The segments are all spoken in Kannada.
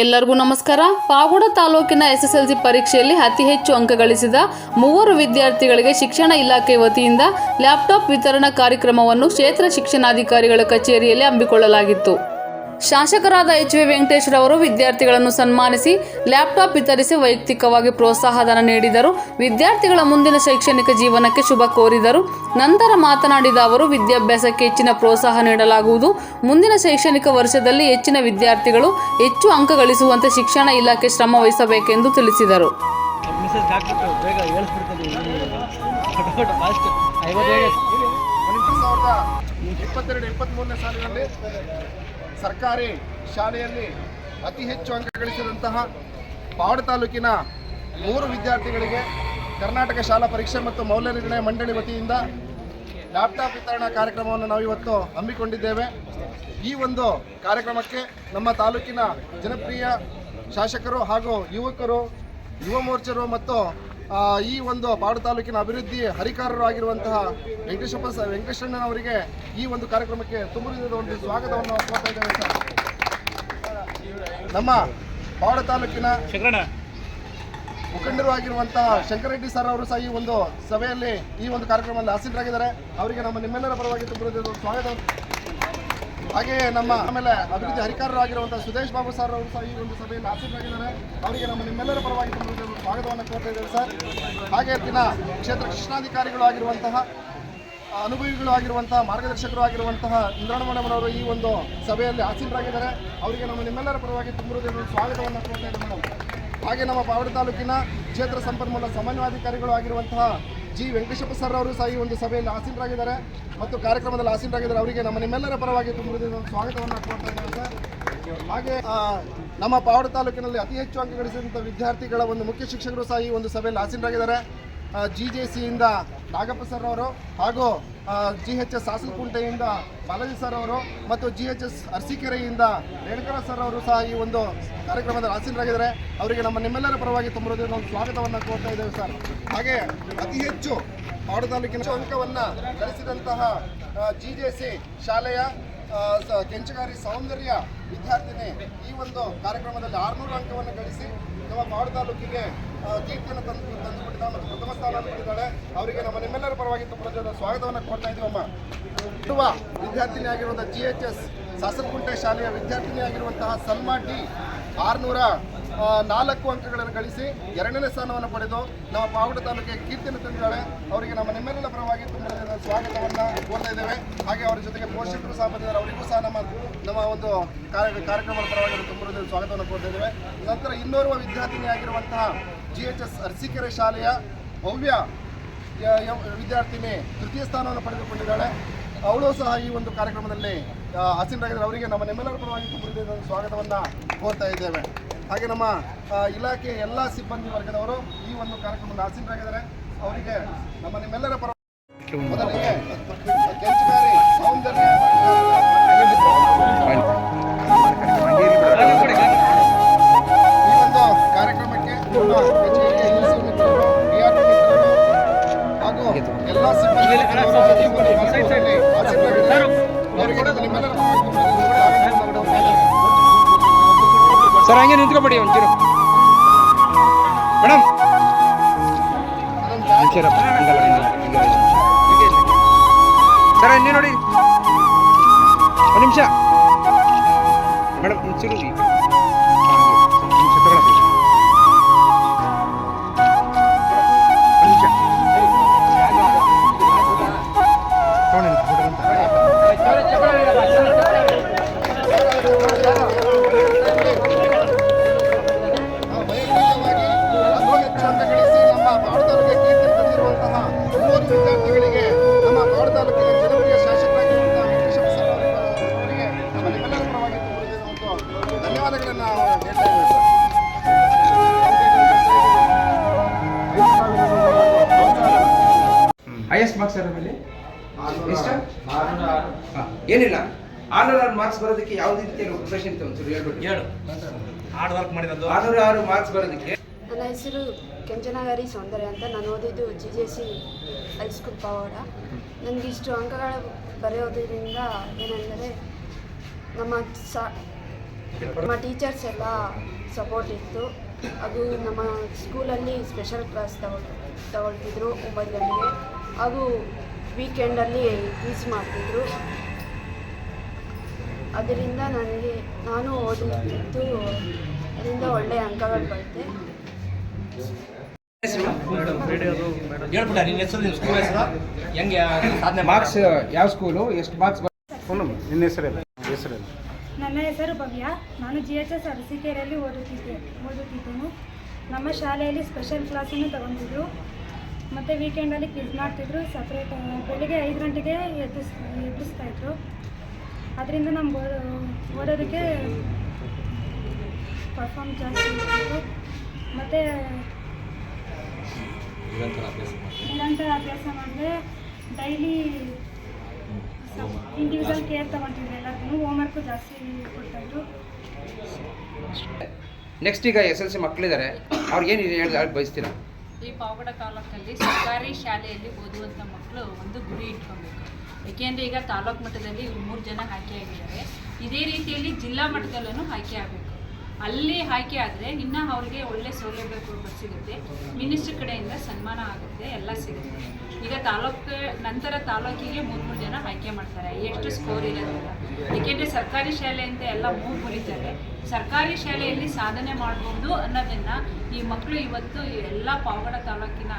ಎಲ್ಲರಿಗೂ ನಮಸ್ಕಾರ. ಪಾವಗಡ ತಾಲೂಕಿನ SSLC ಪರೀಕ್ಷೆಯಲ್ಲಿ ಅತಿ ಹೆಚ್ಚು ಅಂಕ ಗಳಿಸಿದ 3 ವಿದ್ಯಾರ್ಥಿಗಳಿಗೆ ಶಿಕ್ಷಣ ಇಲಾಖೆ ವತಿಯಿಂದ ಲ್ಯಾಪ್ಟಾಪ್ ವಿತರಣಾ ಕಾರ್ಯಕ್ರಮವನ್ನು ಕ್ಷೇತ್ರ ಶಿಕ್ಷಣಾಧಿಕಾರಿಗಳ ಕಚೇರಿಯಲ್ಲಿ ಹಮ್ಮಿಕೊಳ್ಳಲಾಗಿತ್ತು. ಶಾಸಕರಾದ HV ವೆಂಕಟೇಶ್ ರವರು ವಿದ್ಯಾರ್ಥಿಗಳನ್ನು ಸನ್ಮಾನಿಸಿ ಲ್ಯಾಪ್ಟಾಪ್ ವಿತರಿಸಿ ವೈಯಕ್ತಿಕವಾಗಿ ಪ್ರೋತ್ಸಾಹಧನ ನೀಡಿದರು. ವಿದ್ಯಾರ್ಥಿಗಳ ಮುಂದಿನ ಶೈಕ್ಷಣಿಕ ಜೀವನಕ್ಕೆ ಶುಭ ಕೋರಿದರು. ನಂತರ ಮಾತನಾಡಿದ ಅವರು, ವಿದ್ಯಾಭ್ಯಾಸಕ್ಕೆ ಹೆಚ್ಚಿನ ಪ್ರೋತ್ಸಾಹ ನೀಡಲಾಗುವುದು. ಮುಂದಿನ ಶೈಕ್ಷಣಿಕ ವರ್ಷದಲ್ಲಿ ಹೆಚ್ಚಿನ ವಿದ್ಯಾರ್ಥಿಗಳು ಹೆಚ್ಚು ಅಂಕ ಗಳಿಸುವಂತೆ ಶಿಕ್ಷಣ ಇಲಾಖೆ ಶ್ರಮ ವಹಿಸಬೇಕೆಂದು ತಿಳಿಸಿದರು. ಸರ್ಕಾರಿ ಶಾಲೆಯಲ್ಲಿ ಅತಿ ಹೆಚ್ಚು ಅಂಕ ಗಳಿಸಿದಂತಹ ಪಾವಗಡ ತಾಲೂಕಿನ 3 ವಿದ್ಯಾರ್ಥಿಗಳಿಗೆ ಕರ್ನಾಟಕ ಶಾಲಾ ಪರೀಕ್ಷೆ ಮತ್ತು ಮೌಲ್ಯ ನಿರ್ಣಯ ಮಂಡಳಿ ವತಿಯಿಂದ ಲ್ಯಾಪ್ಟಾಪ್ ವಿತರಣಾ ಕಾರ್ಯಕ್ರಮವನ್ನು ನಾವು ಇವತ್ತು ಹಮ್ಮಿಕೊಂಡಿದ್ದೇವೆ. ಈ ಒಂದು ಕಾರ್ಯಕ್ರಮಕ್ಕೆ ನಮ್ಮ ತಾಲೂಕಿನ ಜನಪ್ರಿಯ ಶಾಸಕರು ಹಾಗೂ ಯುವಕರು, ಯುವ ಮೋರ್ಚರು ಮತ್ತು ಈ ಒಂದು ಪಾವಗಡ ತಾಲೂಕಿನ ಅಭಿವೃದ್ಧಿ ಹರಿಕಾರರು ಆಗಿರುವಂತಹ ವೆಂಕಟೇಶಣ್ಣನವರಿಗೆ ಈ ಒಂದು ಕಾರ್ಯಕ್ರಮಕ್ಕೆ ತುಂಬುರಿದ ಒಂದು ಸ್ವಾಗತವನ್ನು ಕೋರ್ತಾ ಇದ್ದೇವೆ ಸರ್. ನಮ್ಮ ಪಾವಗಡ ತಾಲೂಕಿನ ಮುಖಂಡರು ಆಗಿರುವಂತಹ ಶಂಕರರೆಡ್ಡಿ ಸರ್ ಅವರು ಸಹ ಈ ಒಂದು ಸಭೆಯಲ್ಲಿ ಈ ಒಂದು ಕಾರ್ಯಕ್ರಮದಲ್ಲಿ ಆಸೀನರಾಗಿದ್ದಾರೆ. ಅವರಿಗೆ ನಿಮ್ಮೆಲ್ಲರ ಪರವಾಗಿ ತುಂಬುರಿದ ಸ್ವಾಗತ. ಹಾಗೆಯೇ ಆಮೇಲೆ ಅಭಿವೃದ್ಧಿ ಹರಿಕಾರರು ಆಗಿರುವಂತಹ ಸುದೇಶ್ ಬಾಬು ಸರ್ ಅವರು ಸಹ ಈ ಒಂದು ಸಭೆಯಲ್ಲಿ ಆಸೀನರಾಗಿದ್ದಾರೆ. ಅವರಿಗೆ ನಿಮ್ಮೆಲ್ಲರ ಪರವಾಗಿ ಸ್ವಾಗತವನ್ನು ಕೋರ್ತಾ ಇದ್ದೇವೆ ಸರ್. ಹಾಗೆ ಕ್ಷೇತ್ರ ಶಿಕ್ಷಣಾಧಿಕಾರಿಗಳು ಆಗಿರುವಂತಹ ಅನುಭವಿಗಳು ಆಗಿರುವಂತಹ ಮಾರ್ಗದರ್ಶಕರು ಆಗಿರುವಂತಹ ಇಂದ್ರಾಣ ಮೇಡಮ್ ಅವರು ಈ ಒಂದು ಸಭೆಯಲ್ಲಿ ಆಸೀನರಾಗಿದ್ದಾರೆ. ಅವರಿಗೆ ನಿಮ್ಮೆಲ್ಲರ ಪರವಾಗಿ ತುಂಬುವುದನ್ನು ಸ್ವಾಗತವನ್ನು ಕೋರ್ತಾ ಇದ್ದೇವೆ ಮೇಡಮ್. ಹಾಗೆ ನಮ್ಮ ಪಾವಗಡ ತಾಲೂಕಿನ ಕ್ಷೇತ್ರ ಸಂಪನ್ಮೂಲ ಸಮನ್ವಯಾಧಿಕಾರಿಗಳು ಆಗಿರುವಂತಹ G ವೆಂಕಟೇಶಪ್ಪ ಸರ್ ಅವರು ಸಹ ಈ ಒಂದು ಸಭೆಯಲ್ಲಿ ಆಸೀನರಾಗಿದ್ದಾರೆ ಮತ್ತು ಕಾರ್ಯಕ್ರಮದಲ್ಲಿ ಆಸೀನರಾಗಿದ್ದಾರೆ. ಅವರಿಗೆ ನಿಮ್ಮೆಲ್ಲರ ಪರವಾಗಿ ತುಂಬುವುದನ್ನು ಸ್ವಾಗತವನ್ನು ಕೋರ್ತಾ ಇದ್ದೇವೆ ಸರ್. ಹಾಗೆ ನಮ್ಮ ಪಾವಗಡ ತಾಲೂಕಿನಲ್ಲಿ ಅತಿ ಹೆಚ್ಚು ಅಂಕ ಗಳಿಸಿದಂಥ ವಿದ್ಯಾರ್ಥಿಗಳ ಒಂದು ಮುಖ್ಯ ಶಿಕ್ಷಕರು ಸಹ ಈ ಒಂದು ಸಭೆಯಲ್ಲಿ ಆಸೀನರಾಗಿದ್ದಾರೆ. GJCಯಿಂದ ನಾಗಪ್ಪ ಸರ್ ಅವರು ಹಾಗೂ GHS ಸಾಸಲಕುಂಟೆಯಿಂದ ಬಾಲಾಜಿ ಸರ್ ಅವರು ಮತ್ತು GHS ಅರಸೀಕೆರೆಯಿಂದ ರೇಣುಕರ ಸರ್ ಅವರು ಸಹ ಈ ಒಂದು ಕಾರ್ಯಕ್ರಮದಲ್ಲಿ ಆಸೀನರಾಗಿದ್ದಾರೆ. ಅವರಿಗೆ ನಿಮ್ಮೆಲ್ಲರ ಪರವಾಗಿ ತುಂಬುವುದನ್ನು ನಾವು ಸ್ವಾಗತವನ್ನು ಕೋರ್ತಾ ಇದ್ದೇವೆ ಸರ್. ಹಾಗೆ ಅತಿ ಹೆಚ್ಚು ಪಾವಗಡ ತಾಲೂಕಿನ ಅಂಕವನ್ನು ಗಳಿಸಿದಂತಹ GJC ಶಾಲೆಯ ಕೆಂಚಗಾರಿ ಸೌಂದರ್ಯ ವಿದ್ಯಾರ್ಥಿನಿ ಈ ಒಂದು ಕಾರ್ಯಕ್ರಮದಲ್ಲಿ 600 ಅಂಕವನ್ನು ಗಳಿಸಿ ನಮ್ಮ ಪಾವಗಡ ತಾಲೂಕಿಗೆ ಕೀರ್ತಿಯನ್ನು ತಂದುಕೊಟ್ಟಿದ್ದಾಳೆ ಮತ್ತು ಪ್ರಥಮ ಸ್ಥಾನವನ್ನು ಪಡೆದಿದ್ದಾಳೆ. ಅವರಿಗೆ ನಿಮ್ಮೆಲ್ಲರ ಪರವಾಗಿ ತುಂಬ ಸ್ವಾಗತವನ್ನು ಕೋರ್ತಾ ಇದ್ದೀವಮ್ಮ. ಯುವ ವಿದ್ಯಾರ್ಥಿನಿ ಆಗಿರುವಂಥ GHS ಸಾಸಲಕುಂಟೆ ಶಾಲೆಯ ವಿದ್ಯಾರ್ಥಿನಿ ಆಗಿರುವಂತಹ ಸಲ್ಮಾ D 604 ಅಂಕಗಳನ್ನು ಗಳಿಸಿ 2ನೇ ಸ್ಥಾನವನ್ನು ಪಡೆದು ನಮ್ಮ ಪಾವಗಡ ತಾಲೂಕಿಗೆ ಕೀರ್ತಿಯನ್ನು ತಂದಿದ್ದಾಳೆ. ಅವರಿಗೆ ನಿಮ್ಮೆಲ್ಲರ ಪರವಾಗಿ ತುಂಬ ಸ್ವಾಗತವನ್ನು ಕೋರ್ತಾ ಇದ್ದೇವೆ. ಹಾಗೆ ಅವರ ಜೊತೆಗೆ ಪೋಷಕರು ಸಹ ಬಂದಿದ್ದಾರೆ. ಅವರಿಗೂ ಸಹ ನಮ್ಮ ಒಂದು ಕಾರ್ಯಕ್ರಮದ ಪರವಾಗಿ ತುಂಬ ಸ್ವಾಗತವನ್ನು ಕೋರ್ತಾ ಇದ್ದೇವೆ. ನಂತರ ಇನ್ನೋರ್ವ ವಿದ್ಯಾರ್ಥಿನಿ ಆಗಿರುವಂತಹ GHS ಅರಸೀಕೆರೆ ಶಾಲೆಯ ಭವ್ಯ ವಿದ್ಯಾರ್ಥಿನಿ 3ಯ ಸ್ಥಾನವನ್ನು ಪಡೆದುಕೊಂಡಿದ್ದಾಳೆ. ಅವಳು ಸಹ ಈ ಒಂದು ಕಾರ್ಯಕ್ರಮದಲ್ಲಿ ಆಸೀನರಾಗಿದ್ದಾರೆ. ಅವರಿಗೆ ನಿಮ್ಮೆಲ್ಲರ ಪರವಾಗಿ ತುಂಬ ಸ್ವಾಗತವನ್ನು ಕೋರ್ತಾ ಇದ್ದೇವೆ. ಹಾಗೆ ನಮ್ಮ ಇಲಾಖೆ ಎಲ್ಲ ಸಿಬ್ಬಂದಿ ವರ್ಗದವರು ಈ ಒಂದು ಕಾರ್ಯಕ್ರಮದಲ್ಲಿ ಆಸೀನರಾಗಿದ್ದಾರೆ. ಅವರಿಗೆ ನಿಮ್ಮೆಲ್ಲರ ಪರವಾಗಿ ಮೊದಲಿಗೆ ಕೆಂಚಗಾರಿ ಸೌಂದರ್ಯ ಈ ಒಂದು ಕಾರ್ಯಕ್ರಮಕ್ಕೆ ಹಾಗೂ ಎಲ್ಲ ಸಿಬ್ಬಂದಿ ಸರ್ ಹಂಗೆ ನಿಂತ್ಕೊಬೇಡಿ ಒಂಚೂರು ಮೇಡಮ್. ಸರ್ ಇಲ್ಲಿ ನೋಡಿ ಒಂದು ನಿಮಿಷ ಮೇಡಮ್ ಒಂಚೂರು ನಿಮಿಷ ತಗೊಳ್ಳಿ. ವಿದ್ಯಾರ್ಥಿಗಳಿಗೆ ನಮ್ಮ ಪಾವಗಡ ತಾಲೂಕಿನ ಜನಪ್ರಿಯ ಶಾಸಕರಾಗಿರುವಂತಹ ವೆಂಕಟೇಶಪ್ಪ ಸರ್ ಅವರಿಗೆ ನಿಮ್ಮೆಲ್ಲರ ಪರವಾಗಿ ಧನ್ಯವಾದಗಳನ್ನು ಹೇಳ್ತಾ ಇದ್ದೇವೆ ಸರ್. ಹೈಯೆಸ್ಟ್ ಮಾರ್ಕ್ಸ್ ಮೇಲೆ ಎಷ್ಟು? ಏನಿಲ್ಲ 606 ಮಾರ್ಕ್ಸ್ ಬರೋದಕ್ಕೆ ಯಾವುದೇ ರೀತಿಯ ಪ್ರಿಪರೇಷನ್ ಇತ್ತು ಒಂಚೂರು ಹೇಳ್ಬಿಟ್ಟು. 606 ಮಾರ್ಕ್ಸ್ ಬರೋದಕ್ಕೆ. ನನ್ನ ಹೆಸರು ಕೆಂಚನಗಾರಿ ಸೌಂದರ್ಯ ಅಂತ. ನಾನು ಓದಿದ್ದು GJC ಹೈಸ್ಕೂಲ್ ಪಾವಗಡ. ನನಗೆ ಇಷ್ಟು ಅಂಕಗಳು ಬರೆಯೋದ್ರಿಂದ ಏನೆಂದರೆ ನಮ್ಮ ನಮ್ಮ ಟೀಚರ್ಸ್ ಎಲ್ಲ ಸಪೋರ್ಟ್ ಇತ್ತು. ಅದು ನಮ್ಮ ಸ್ಕೂಲಲ್ಲಿ ಸ್ಪೆಷಲ್ ಕ್ಲಾಸ್ ತಗೊಳ್ತಿದ್ರು 9 ಗಂಟೆಗೆ. ಹಾಗೂ ವೀಕೆಂಡಲ್ಲಿ ಕ್ವಿಜ್ ಮಾಡ್ತಿದ್ರು. ಅದರಿಂದ ನಾನು ಓದುತ್ತಿದ್ದು, ಅದರಿಂದ ಒಳ್ಳೆಯ ಅಂಕಗಳು ಬರುತ್ತೆ. ಹೇಳ್ಬಿಟ್ಟ ನಿನ್ನ ಹೆಸರು, ನಿಮ್ಮ ಸ್ಕೂಲ್ ಹೆಸರು, ಹೆಂಗೆ ಸಾಧನೆ ಮಾರ್ಕ್ಸ್, ಯಾವ ಸ್ಕೂಲು, ಎಷ್ಟು ಮಾರ್ಕ್ಸ್ ನಿನ್ನ ಹೆಸರು? ನನ್ನ ಹೆಸರು ಭವ್ಯ. ನಾನು GHS ಅರಸೀಕೆರೆಯಲ್ಲಿ ಓದುತ್ತಿದ್ದೇನೆ. ನಮ್ಮ ಶಾಲೆಯಲ್ಲಿ ಸ್ಪೆಷಲ್ ಕ್ಲಾಸನ್ನು ತಗೊಂತಿದ್ರು ಮತ್ತು ವೀಕೆಂಡಲ್ಲಿ ಕ್ವಿಜ್ ಮಾಡ್ತಿದ್ರು. ಸಪ್ರೇಟ್ ಬೆಳಿಗ್ಗೆ 5 ಗಂಟೆಗೆ ಎಬ್ಬಿಸ್ತಾಯಿದ್ರು. ಅದರಿಂದ ನಮ್ಗೆ ಓದೋದಕ್ಕೆ ಪರ್ಫಾರ್ಮ್ ಜಾಸ್ತಿ ಇರ್ತಿತ್ತು. ಮತ್ತು ನಿರಂತರ ಅಭ್ಯಾಸ ಮಾಡಿದ್ರೆ ಡೈಲಿ ಇಂಡಿವಿಜುವಲ್ ಕೇರ್ ತೊಗೊತಿದ್ರು. ಎಲ್ಲರಿಗೂ ಹೋಮ್ವರ್ಕು ಜಾಸ್ತಿ ಕೊಡ್ತಾಯಿದ್ರು. ನೆಕ್ಸ್ಟ್ ಈಗ SLC ಮಕ್ಕಳಿದ್ದಾರೆ, ಅವ್ರಿಗೇನು ಹೇಳಿ ಬಯಸ್ತೀರಾ? ಈ ಪಾವಗಡ ತಾಲೂಕಲ್ಲಿ ಸರ್ಕಾರಿ ಶಾಲೆಯಲ್ಲಿ ಓದುವಂಥ ಮಕ್ಕಳು ಒಂದು ಗುರಿ ಇಟ್ಕೊಬೇಕು. ಏಕೆಂದರೆ ಈಗ ತಾಲೂಕು ಮಟ್ಟದಲ್ಲಿ 3 ಜನ ಆಯ್ಕೆಯಾಗಿದ್ದಾರೆ. ಇದೇ ರೀತಿಯಲ್ಲಿ ಜಿಲ್ಲಾ ಮಟ್ಟದಲ್ಲೂ ಆಯ್ಕೆ ಆಗಬೇಕು. ಅಲ್ಲಿ ಆಯ್ಕೆ ಆದರೆ ಇನ್ನು ಅವ್ರಿಗೆ ಒಳ್ಳೆ ಸೌಲಭ್ಯ ಸಿಗುತ್ತೆ. ಮಿನಿಸ್ಟ್ರ್ ಕಡೆಯಿಂದ ಸನ್ಮಾನ ಆಗುತ್ತೆ, ಎಲ್ಲ ಸಿಗುತ್ತೆ. ಈಗ ನಂತರ ತಾಲೂಕಿಗೆ 3 ಜನ ಆಯ್ಕೆ ಮಾಡ್ತಾರೆ, ಎಷ್ಟು ಸ್ಕೋರ್ ಇರೋದಿಲ್ಲ. ಏಕೆಂದರೆ ಸರ್ಕಾರಿ ಶಾಲೆ ಅಂತ ಎಲ್ಲ ಮುರಿತಾರೆ. ಸರ್ಕಾರಿ ಶಾಲೆಯಲ್ಲಿ ಸಾಧನೆ ಮಾಡಬಹುದು ಅನ್ನೋದನ್ನು ಈ ಮಕ್ಕಳು ಇವತ್ತು ಎಲ್ಲ ಪಾವಗಡ ತಾಲೂಕಿನ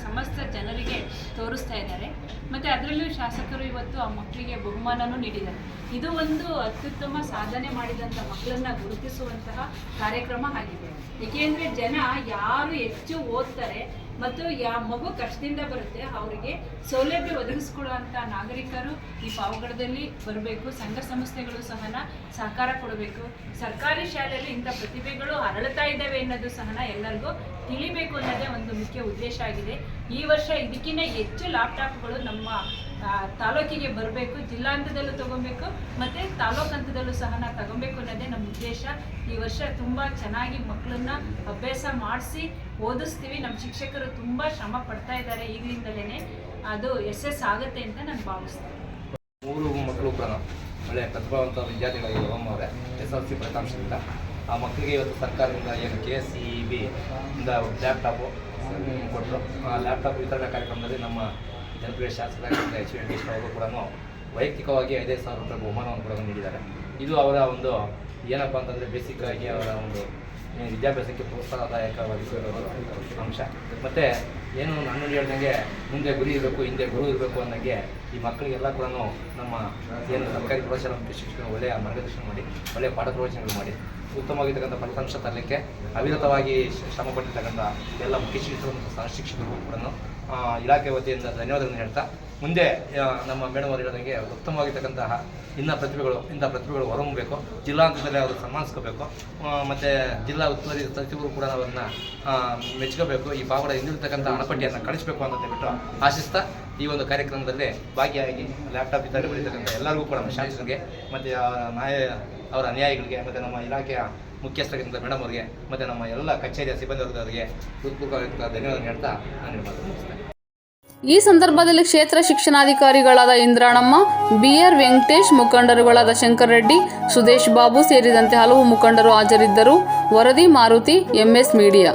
ಸಮಸ್ತ ಜನರಿಗೆ ತೋರಿಸ್ತಾ ಇದ್ದಾರೆ. ಮತ್ತು ಅದರಲ್ಲೂ ಶಾಸಕರು ಇವತ್ತು ಆ ಮಕ್ಕಳಿಗೆ ಬಹುಮಾನನೂ ನೀಡಿದ್ದಾರೆ. ಇದು ಒಂದು ಅತ್ಯುತ್ತಮ ಸಾಧನೆ ಮಾಡಿದಂಥ ಮಕ್ಕಳನ್ನು ಗುರುತಿಸುವಂತಹ ಕಾರ್ಯಕ್ರಮ ಆಗಿದೆ. ಏಕೆಂದರೆ ಜನ ಯಾರು ಹೆಚ್ಚು ಓದ್ತಾರೆ ಮತ್ತು ಮಗು ಕಷ್ಟದಿಂದ ಬರುತ್ತೆ ಅವರಿಗೆ ಸೌಲಭ್ಯ ಒದಗಿಸ್ಕೊಡುವಂಥ ನಾಗರಿಕರು ಈ ಪಾವಗಡದಲ್ಲಿ ಬರಬೇಕು. ಸಂಘ ಸಂಸ್ಥೆಗಳು ಸಹಕಾರ ಕೊಡಬೇಕು. ಸರ್ಕಾರಿ ಶಾಲೆಯಲ್ಲಿ ಇಂಥ ಪ್ರತಿಭೆಗಳು ಅರಳುತ್ತಾ ಇದ್ದಾವೆ ಅನ್ನೋದು ಎಲ್ಲರಿಗೂ ತಿಳಿಬೇಕು ಅನ್ನೋದೇ ಒಂದು ಮುಖ್ಯ ಉದ್ದೇಶ ಆಗಿದೆ. ಈ ವರ್ಷ ಇದಕ್ಕಿಂತ ಹೆಚ್ಚು ಲ್ಯಾಪ್ಟಾಪ್ಗಳು ನಮ್ಮ ತಾಲೂಕಿಗೆ ಬರಬೇಕು. ಜಿಲ್ಲಾ ಹಂತದಲ್ಲೂ ತಗೊಬೇಕು ಮತ್ತು ತಾಲೂಕು ಹಂತದಲ್ಲೂ ತಗೊಬೇಕು ಅನ್ನೋದೇ ನಮ್ಮ ಉದ್ದೇಶ. ಈ ವರ್ಷ ತುಂಬ ಚೆನ್ನಾಗಿ ಮಕ್ಕಳನ್ನ ಅಭ್ಯಾಸ ಮಾಡಿಸಿ ಓದಿಸ್ತೀವಿ. ನಮ್ಮ ಶಿಕ್ಷಕರು ತುಂಬ ಶ್ರಮ ಪಡ್ತಾ ಇದ್ದಾರೆ. ಈಗಲಿಂದಲೇ ಅದು ಯಶಸ್ಸು ಆಗುತ್ತೆ ಅಂತ ನಾನು ಭಾವಿಸ್ತೀನಿ. 3 ಮಕ್ಕಳು ಕೂಡ ಒಳ್ಳೆ ಪ್ರತಿಭಾವಂತ ವಿದ್ಯಾರ್ಥಿಗಳಿಗೆ ಅವರೇ SLC ಫಲಿತಾಂಶದಿಂದ ಆ ಮಕ್ಕಳಿಗೆ ಇವತ್ತು ಸರ್ಕಾರದಿಂದ ಏನು KSEB ಇಂದ ಲ್ಯಾಪ್ಟಾಪು ಕೊಟ್ಟರು. ಆ ಲ್ಯಾಪ್ಟಾಪ್ ವಿತರಣಾ ಕಾರ್ಯಕ್ರಮದಲ್ಲಿ ನಮ್ಮ ಜನಪ್ರಿಯ ಶಾಸಕರಾಗಿದ್ದ HV ವೆಂಕಟೇಶ್ ಅವರು ಕೂಡ ವೈಯಕ್ತಿಕವಾಗಿ 5,000 ರೂಪಾಯಿ ಬಹುಮಾನವನ್ನು ಕೂಡ ನೀಡಿದ್ದಾರೆ. ಇದು ಅವರ ಒಂದು ಏನಪ್ಪ ಅಂತಂದರೆ ಬೇಸಿಕ್ಕಾಗಿ ಅವರ ಒಂದು ವಿದ್ಯಾಭ್ಯಾಸಕ್ಕೆ ಪ್ರೋತ್ಸಾಹದಾಯಕವಾಗಿರೋ ಅಂಶ. ಮತ್ತು ಏನು ನಾನು ಹೇಳ್ದಂಗೆ ಮುಂದೆ ಗುರಿ ಇರಬೇಕು, ಹಿಂದೆ ಗುರು ಇರಬೇಕು ಅನ್ನೋಂಗೆ ಈ ಮಕ್ಕಳಿಗೆಲ್ಲ ಕೂಡ ನಮ್ಮ ಏನು ಸರ್ಕಾರಿ ಪ್ರೌಢಶಾಲಾ ಮುಖ್ಯ ಶಿಕ್ಷಕರು ಒಳ್ಳೆಯ ಮಾರ್ಗದರ್ಶನ ಮಾಡಿ, ಒಳ್ಳೆಯ ಪಾಠ ಪ್ರವಚನಗಳು ಮಾಡಿ ಉತ್ತಮವಾಗಿರ್ತಕ್ಕಂಥ ಫಲಿತಾಂಶ ತರಲಿಕ್ಕೆ ಅವಿರತವಾಗಿ ಶ್ರಮಪಟ್ಟಿರ್ತಕ್ಕಂಥ ಎಲ್ಲ ಮುಖ್ಯ ಶಿಕ್ಷಕರು ಮತ್ತು ಸಹ ಶಿಕ್ಷಕರು ಕೂಡ ಇಲಾಖೆ ವತಿಯಿಂದ ಧನ್ಯವಾದಗಳನ್ನು ಹೇಳ್ತಾ, ಮುಂದೆ ನಮ್ಮ ಮೇಡಮ್ ಅವರು ಹೇಳಿದಂಗೆ ಉತ್ತಮವಾಗಿರ್ತಕ್ಕಂತಹ ಇಂಥ ಪ್ರತಿಭೆಗಳು ಹೊರಹೊಮ್ಮಬೇಕು. ಜಿಲ್ಲಾ ಹಂತದಲ್ಲಿ ಅವರು ಸನ್ಮಾನಿಸ್ಕೋಬೇಕು. ಮತ್ತು ಜಿಲ್ಲಾ ಉಸ್ತುವಾರಿ ಸಚಿವರು ಕೂಡ ಅವರನ್ನ ಮೆಚ್ಕೋಬೇಕು. ಈ ಪಾವಗಡ ಹಿಂದಿರ್ತಕ್ಕಂಥ ಹಣಪಟ್ಟಿಯನ್ನು ಕಳಿಸಬೇಕು ಅಂತ ಹೇಳ್ಬಿಟ್ಟು ಆಶಿಸ್ತಾ ಈ ಒಂದು ಕಾರ್ಯಕ್ರಮದಲ್ಲಿ ಭಾಗಿಯಾಗಿ ಲ್ಯಾಪ್ಟಾಪ್ ವಿತರಣೆ ಮಾಡಿರ್ತಕ್ಕಂಥ ಎಲ್ಲರಿಗೂ ಕೂಡ ನಮ್ಮ ಶಾಸಕರಿಗೆ ಮತ್ತು ಅವರ ಅನ್ಯಾಯಿಗಳಿಗೆ ಮತ್ತು ನಮ್ಮ ಇಲಾಖೆಯ ಮುಖ್ಯಸ್ಥರಾಗಿದ್ದಂಥ ಮೇಡಮ್ ಅವರಿಗೆ ಮತ್ತು ನಮ್ಮ ಎಲ್ಲ ಕಚೇರಿಯ ಸಿಬ್ಬಂದಿ ವರ್ಗದವರಿಗೆ ಹೃತ್ಪೂರ್ವಕ ಧನ್ಯವಾದ ಹೇಳ್ತಾ ನಾನು ಮುಗಿಸ್ತೇನೆ. ಈ ಸಂದರ್ಭದಲ್ಲಿ ಕ್ಷೇತ್ರ ಶಿಕ್ಷಣಾಧಿಕಾರಿಗಳಾದ ಇಂದ್ರಾಣಮ್ಮ, BR ವೆಂಕಟೇಶ್, ಮುಖಂಡರುಗಳಾದ ಶಂಕರ್ ರೆಡ್ಡಿ, ಸುದೇಶ್ ಬಾಬು ಸೇರಿದಂತೆ ಹಲವು ಮುಖಂಡರು ಹಾಜರಿದ್ದರು. ವರದಿ ಮಾರುತಿ, MS ಮೀಡಿಯಾ.